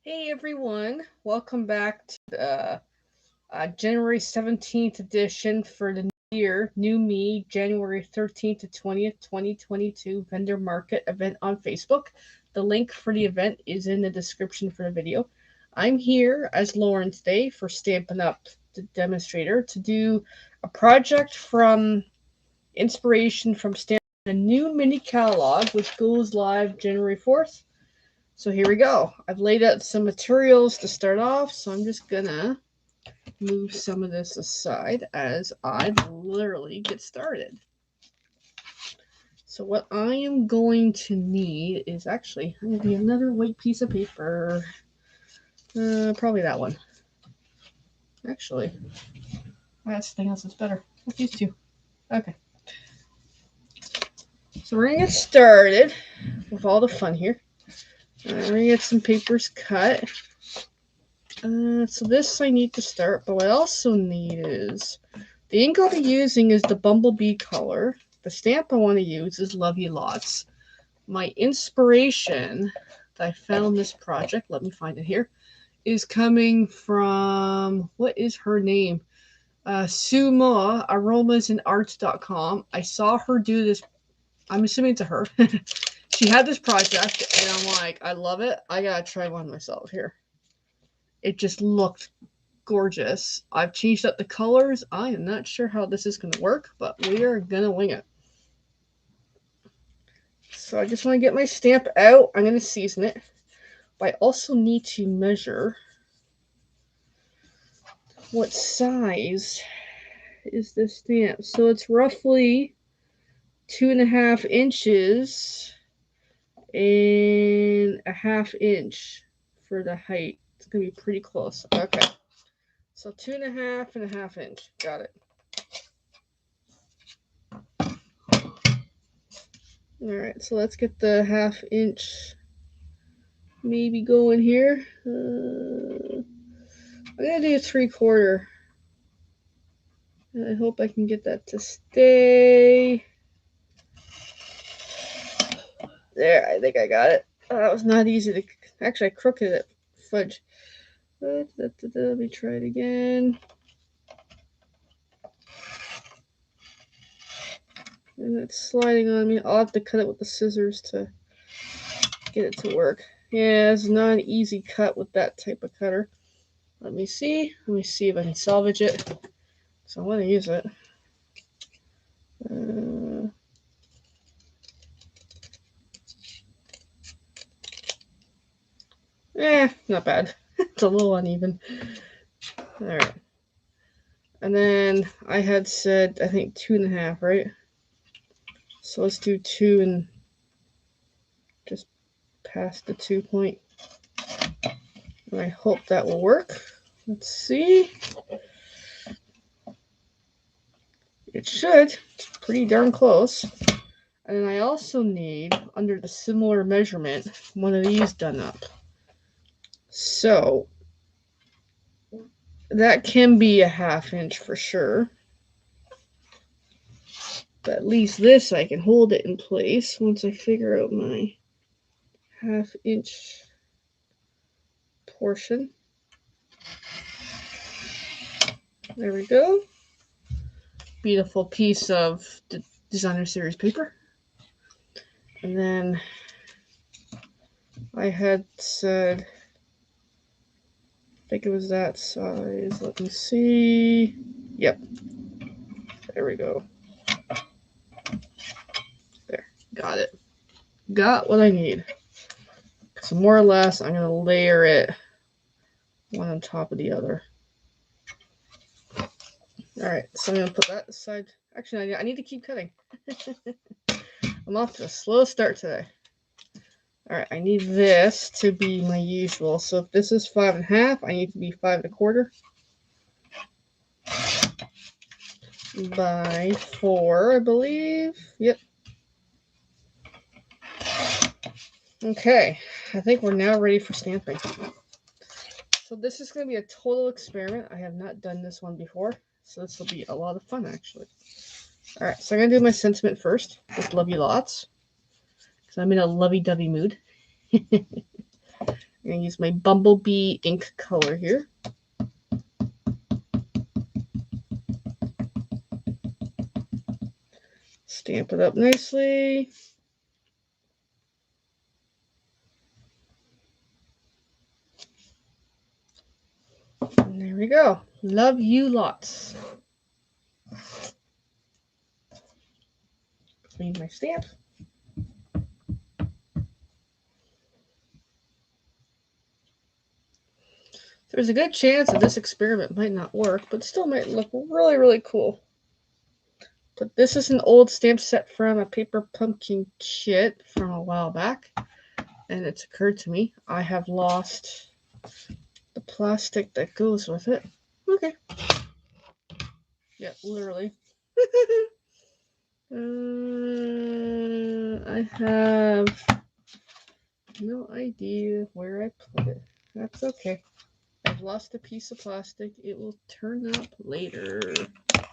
Hey everyone, welcome back to the January 17th edition for the new year, New Me, January 13th to 20th, 2022 vendor market event on Facebook. The link for the event is in the description for the video. I'm here as Lauren today for Stampin' Up, the demonstrator, to do a project from inspiration from Stampin' a new mini catalog, which goes live January 4th. So here we go. I've laid out some materials to start off, so I'm just gonna move some of this aside as I literally get started. So what I am going to need is actually I'm gonna need another white piece of paper. Probably that one. Actually, that's something else that's better. Let's use two. Okay. So we're gonna get started with all the fun here. We're gonna get some papers cut. So this I need to start, but what I also need is the ink I'll be using is the Bumblebee color. The stamp I want to use is Love You Lots. My inspiration that I found this project, let me find it here, is coming from, what is her name? Sue Ma, aromasandart.com. I saw her do this, I'm assuming it's a her. She had this project, and I'm like, I love it. I gotta try one myself here. It just looked gorgeous. I've changed up the colors. I am not sure how this is going to work, but we are going to wing it. So I just want to get my stamp out. I'm going to season it. But I also need to measure what size is this stamp. So it's roughly 2.5 inches and a ½ inch for the height. It's going to be pretty close. Okay. So 2.5 and a ½ inch. Got it. Alright, so let's get the ½ inch maybe going here. I'm going to do 3/4. And I hope I can get that to stay. There, I think I got it. That was not easy to... Actually, I crooked it. Fudge. Let me try it again. And it's sliding on me. I'll have to cut it with the scissors to get it to work. Yeah, it's not an easy cut with that type of cutter. Let me see. Let me see if I can salvage it. So I want to use it. Not bad. It's a little uneven. Alright. And then I had said, I think 2.5, right? So let's do 2 and just past the 2 point. And I hope that will work. Let's see. It should. It's pretty darn close. And then I also need, under the similar measurement, one of these done up. So that can be a ½ inch for sure. But at least this, I can hold it in place once I figure out my ½ inch portion. There we go. Beautiful piece of designer series paper. And then I had said, I think it was that size. Let me see. Yep. There we go. There. Got it. Got what I need. So more or less, I'm going to layer it one on top of the other. Alright, so I'm going to put that aside. Actually, I need to keep cutting. I'm off to a slow start today. Alright, I need this to be my usual. So if this is 5.5, I need to be 5.25 by 4, I believe. Yep. Okay, I think we're now ready for stamping. So this is going to be a total experiment. I have not done this one before, so this will be a lot of fun, actually. Alright, so I'm going to do my sentiment first with Love You Lots, because I'm in a lovey-dovey mood. I'm going to use my Bumblebee ink color here. Stamp it up nicely. And there we go. Love you lots. Clean my stamp. There's a good chance that this experiment might not work, but still might look really, really cool. But this is an old stamp set from a paper pumpkin kit from a while back. And it's occurred to me, I have lost the plastic that goes with it. Okay. Yeah, literally. I have no idea where I put it. That's okay. I've lost a piece of plastic. It will turn up later,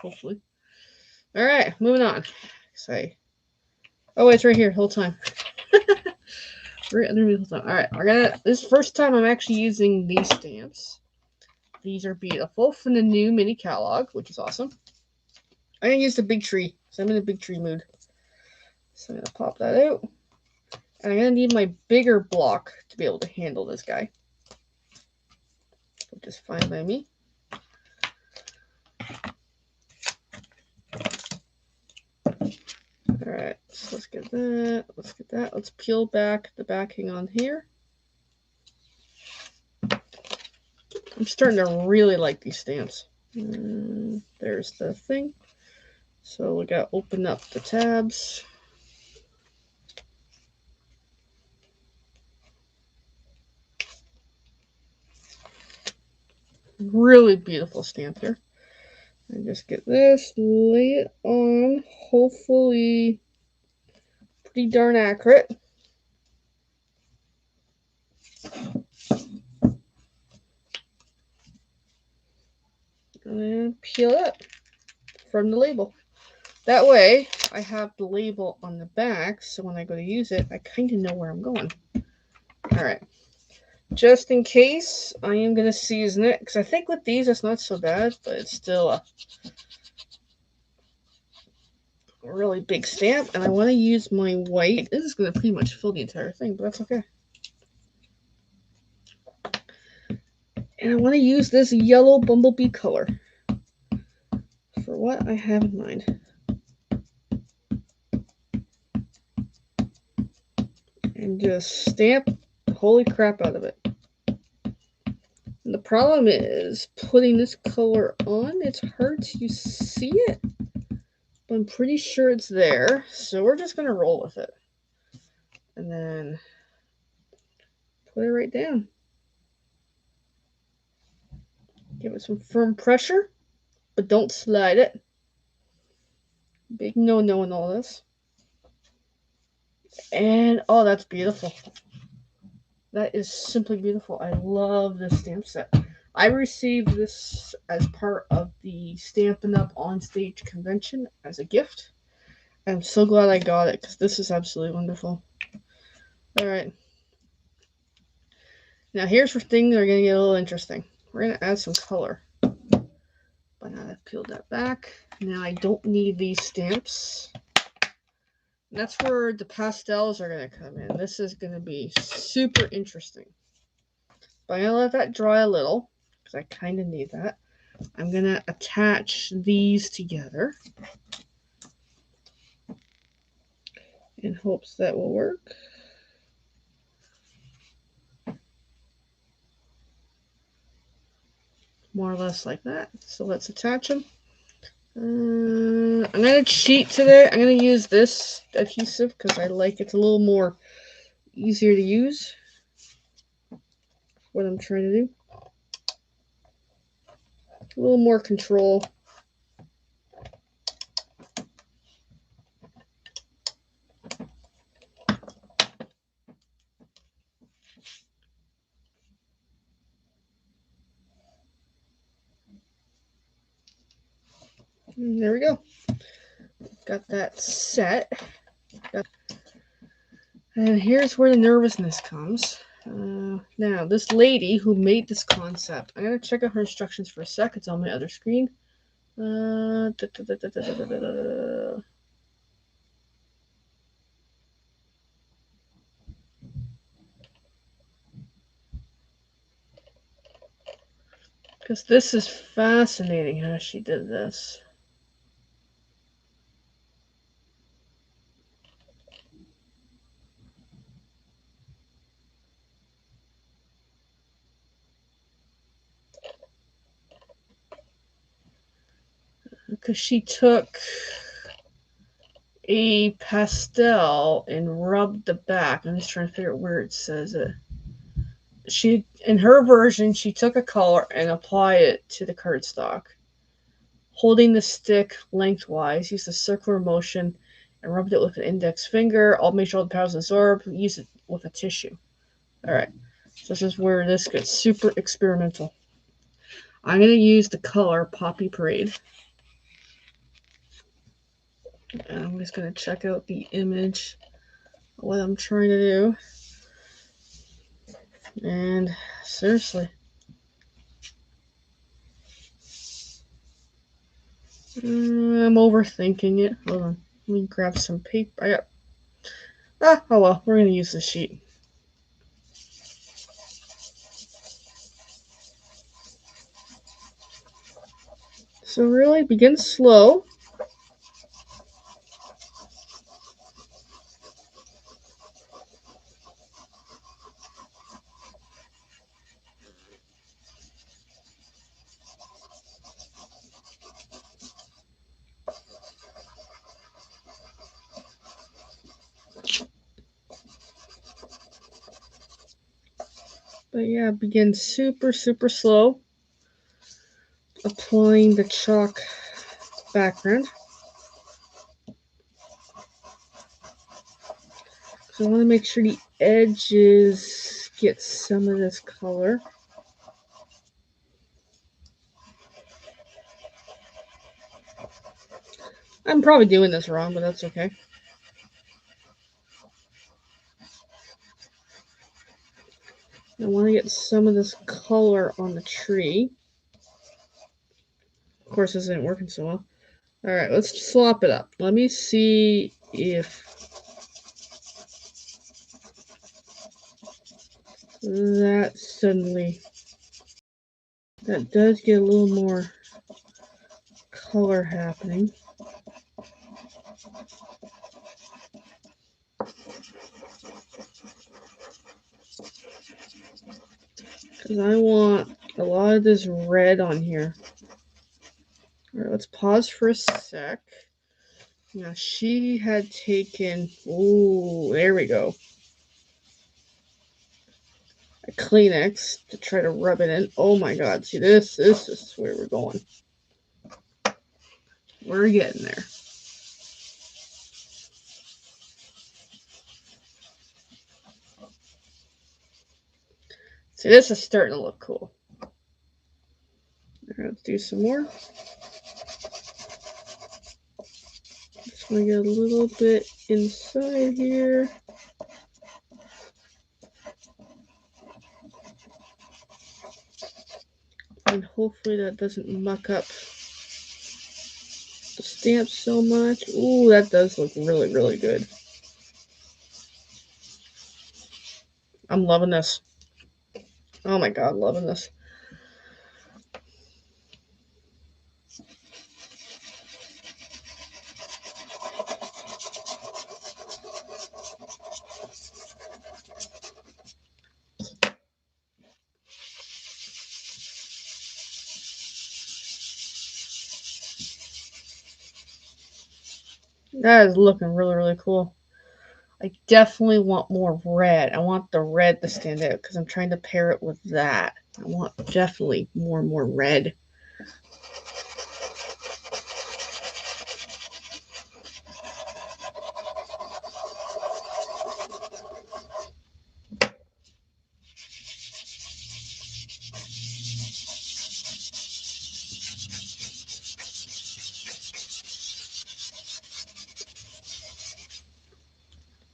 hopefully. All right, moving on. Oh, it's right here the whole time. Right underneath the whole time. All right, this is the first time I'm actually using these stamps. These are beautiful from the new mini catalog, which is awesome. I'm going to use the big tree, so I'm in a big tree mood. So I'm going to pop that out. And I'm going to need my bigger block to be able to handle this guy. Which is fine by me. Alright, so let's get that. Let's get that. Let's peel back the backing on here. I'm starting to really like these stamps. There's the thing. So we got to open up the tabs. Really beautiful stamp here. And just get this, lay it on, hopefully pretty darn accurate. And peel it up from the label. That way, I have the label on the back, so when I go to use it, I kind of know where I'm going. Alright. Just in case, I am going to season it, because I think with these it's not so bad, but it's still a really big stamp, and I want to use my white. This is going to pretty much fill the entire thing, but that's okay. And I want to use this yellow Bumblebee color for what I have in mind. And just stamp the holy crap out of it. And the problem is putting this color on, it's hard to see it, but I'm pretty sure it's there, so we're just going to roll with it. And then put it right down. Give it some firm pressure, but don't slide it. Big no-no in all this. And, oh, that's beautiful. That is simply beautiful. I love this stamp set. I received this as part of the Stampin' Up! On Stage convention as a gift. I'm so glad I got it, because this is absolutely wonderful. Alright. Now here's where things are going to get a little interesting. We're going to add some color. But now I've peeled that back. Now I don't need these stamps. And that's where the pastels are going to come in. This is going to be super interesting. But I'm going to let that dry a little, because I kind of need that. I'm going to attach these together in hopes that will work. More or less like that. So let's attach them. I'm going to cheat today. I'm going to use this adhesive because I like it. It's a little more easier to use. What I'm trying to do. A little more control. And there we go. Got that set. And here's where the nervousness comes. Now, this lady who made this concept, I'm going to check out her instructions for a sec. It's on my other screen. Because this is fascinating how she did this. Because she took a pastel and rubbed the back. I'm just trying to figure out where it says it. She, in her version, she took a color and applied it to the cardstock. Holding the stick lengthwise, used a circular motion and rubbed it with an index finger. I'll make sure all the powders absorb. Use it with a tissue. Alright, so this is where this gets super experimental. I'm going to use the color Poppy Parade. And I'm just going to check out the image of what I'm trying to do. And seriously, I'm overthinking it. Hold on. Let me grab some paper. Oh well, we're going to use this sheet. So really, begin slow. But yeah, begin super, super slow. Applying the chalk background. So I want to make sure the edges get some of this color. I'm probably doing this wrong, but that's okay. I want to get some of this color on the tree. Of course, this isn't working so well. Alright, let's swap it up. Let me see if that suddenly... That does get a little more color happening. Because I want a lot of this red on here. Alright, let's pause for a sec. Now, she had taken... Ooh, there we go. A Kleenex to try to rub it in. Oh my god, see this is where we're going. We're getting there. See, this is starting to look cool. Alright, let's do some more. Just want to get a little bit inside here. And hopefully that doesn't muck up the stamp so much. Ooh, that does look really, really good. I'm loving this. Oh my god, loving this. That is looking really, really cool. I definitely want more red. I want the red to stand out because I'm trying to pair it with that. I want definitely more and more red.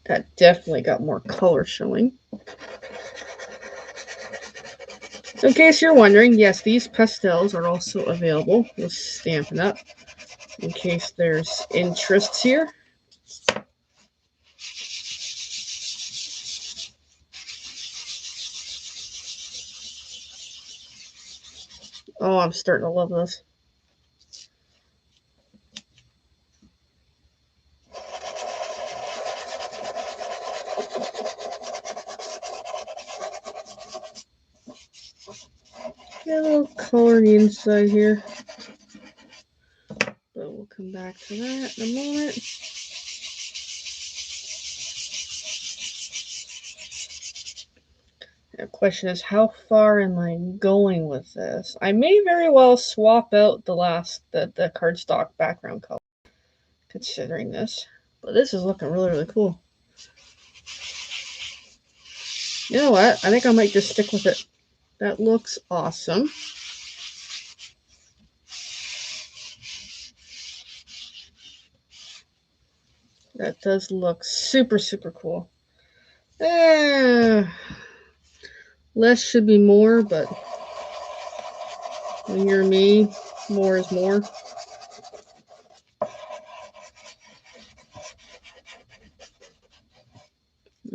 That definitely got more color showing. So in case you're wondering, yes, these pastels are also available with Stampin' Up! In case there's interests here. Oh, I'm starting to love this. Get a little color on the inside here. But we'll come back to that in a moment. The question is, how far am I going with this? I may very well swap out the cardstock background color, considering this. But this is looking really, really cool. You know what? I think I might just stick with it. That looks awesome. That does look super, super cool. Less should be more, but when you're me, more is more.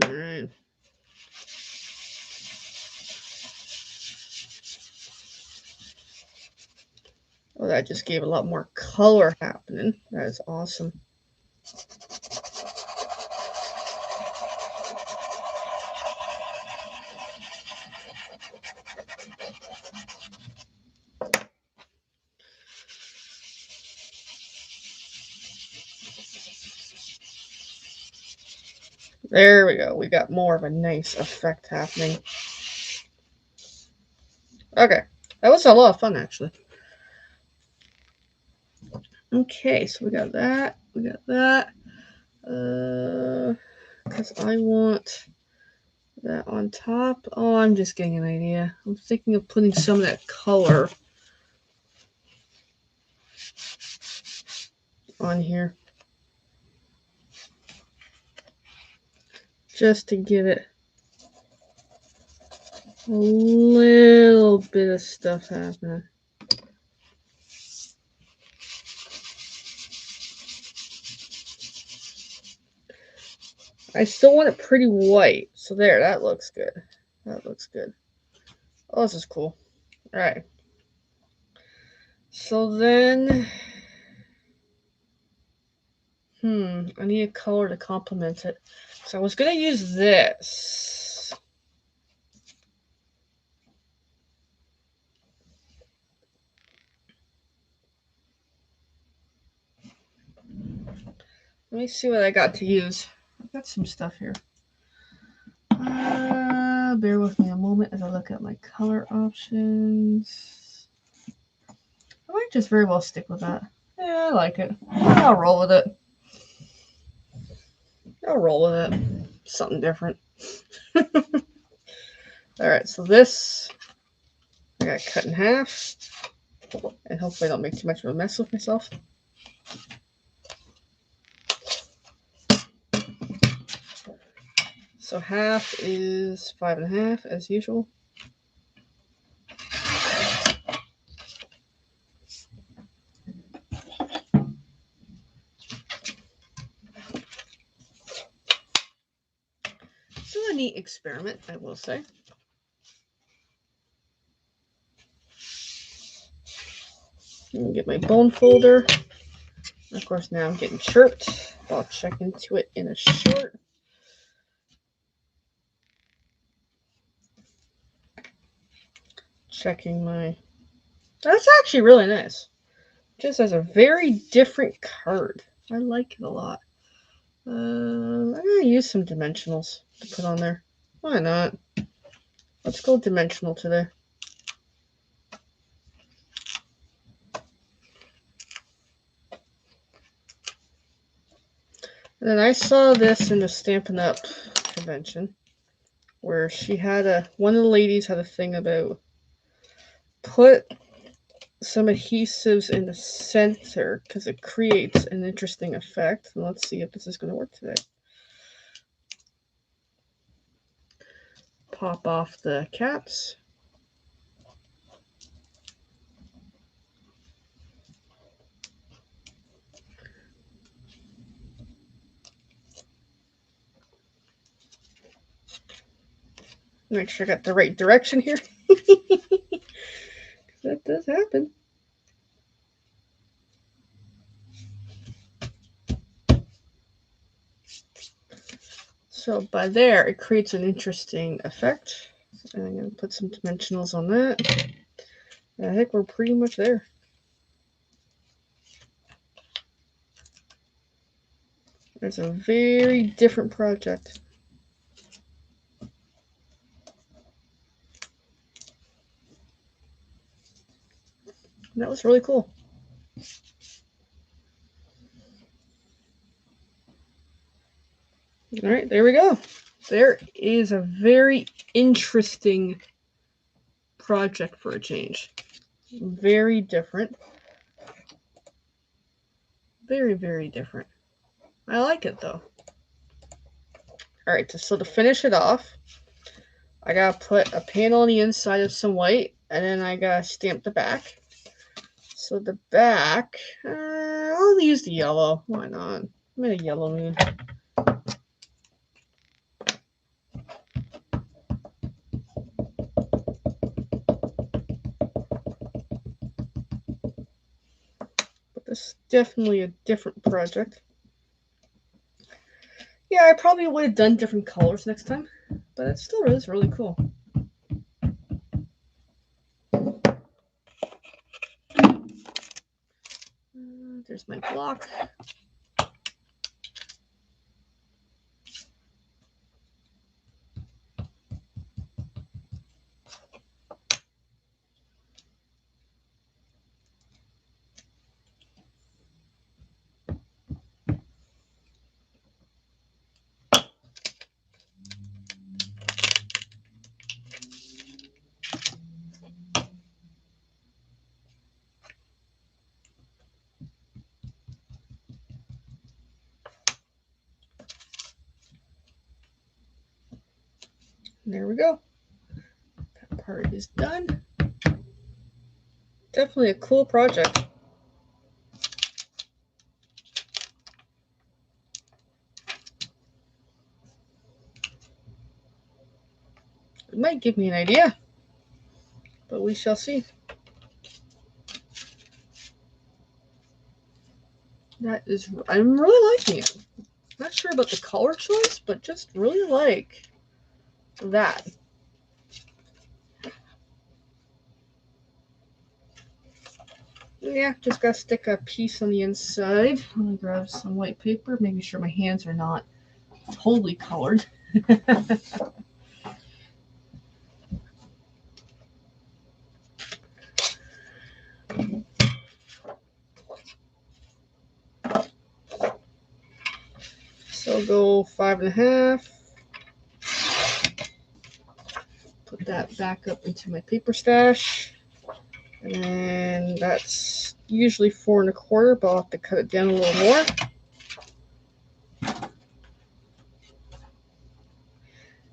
Alright. Oh, that just gave a lot more color happening. That is awesome. There we go. We got more of a nice effect happening. Okay. That was a lot of fun, actually. Okay, so we got that. We got that. Because I want that on top. Oh, I'm just getting an idea. I'm thinking of putting some of that color on here. Just to give it a little bit of stuff happening. I still want it pretty white. So there, that looks good. That looks good. Oh, this is cool. Alright. So then, I need a color to complement it. So I was going to use this. Let me see what I got to use. I've got some stuff here. Bear with me a moment as I look at my color options. I might just very well stick with that. Yeah, I like it. I'll roll with it. I'll roll with it. Something different. Alright, so this I got cut in half. And hopefully I don't make too much of a mess with myself. So half is 5.5 as usual. So a neat experiment, I will say. Get my bone folder. Of course, now I'm getting chirped. I'll check into it in a short. Checking my... That's actually really nice. Just has a very different card. I like it a lot. I'm going to use some dimensionals to put on there. Why not? Let's go dimensional today. And then I saw this in the Stampin' Up! Convention, where she had one of the ladies had a thing about put some adhesives in the center because it creates an interesting effect. And let's see if this is going to work today. Pop off the caps. Make sure I got the right direction here. That does happen. So by there, it creates an interesting effect. And I'm going to put some dimensionals on that. And I think we're pretty much there. It's a very different project. And that was really cool. All right, there we go. There is a very interesting project for a change. Very different. Very, very different. I like it though. All right, so to finish it off, I gotta put a panel on the inside of some white, and then I gotta stamp the back. So the back, I'll use the yellow. Why not? I'm in a yellow mood. But this is definitely a different project. Yeah, I probably would have done different colors next time, but it still is really cool. There's my block. There we go. That part is done. Definitely a cool project. It might give me an idea, but we shall see. That is, I'm really liking it. Not sure about the color choice, but just really like that. Yeah, just gotta stick a piece on the inside. Let me grab some white paper, making sure my hands are not totally colored. So I'll go 5.5. Put that back up into my paper stash. And that's usually 4.25, but I'll have to cut it down a little more.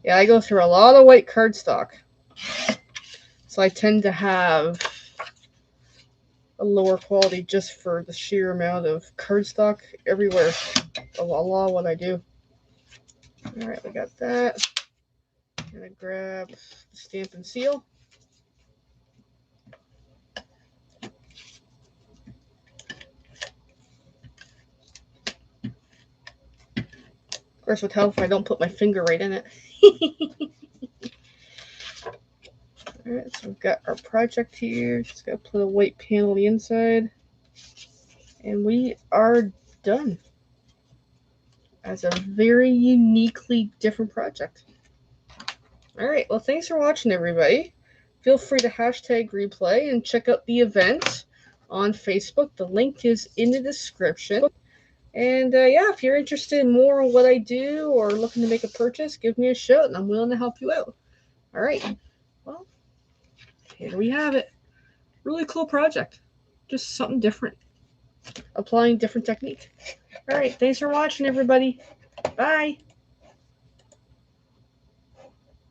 Yeah, I go through a lot of white cardstock. So I tend to have a lower quality just for the sheer amount of cardstock everywhere. A lot of what I do. Alright, we got that. I'm gonna grab the stamp and seal. Of course, it would help if I don't put my finger right in it. Alright, so we've got our project here. Just gotta put a white panel on the inside. And we are done. As a very uniquely different project. Alright, well thanks for watching everybody. Feel free to hashtag replay and check out the event on Facebook. The link is in the description. And yeah, if you're interested in more of what I do or looking to make a purchase, give me a shout and I'm willing to help you out. Alright, well, here we have it. Really cool project. Just something different. Applying different technique. Alright, thanks for watching everybody. Bye.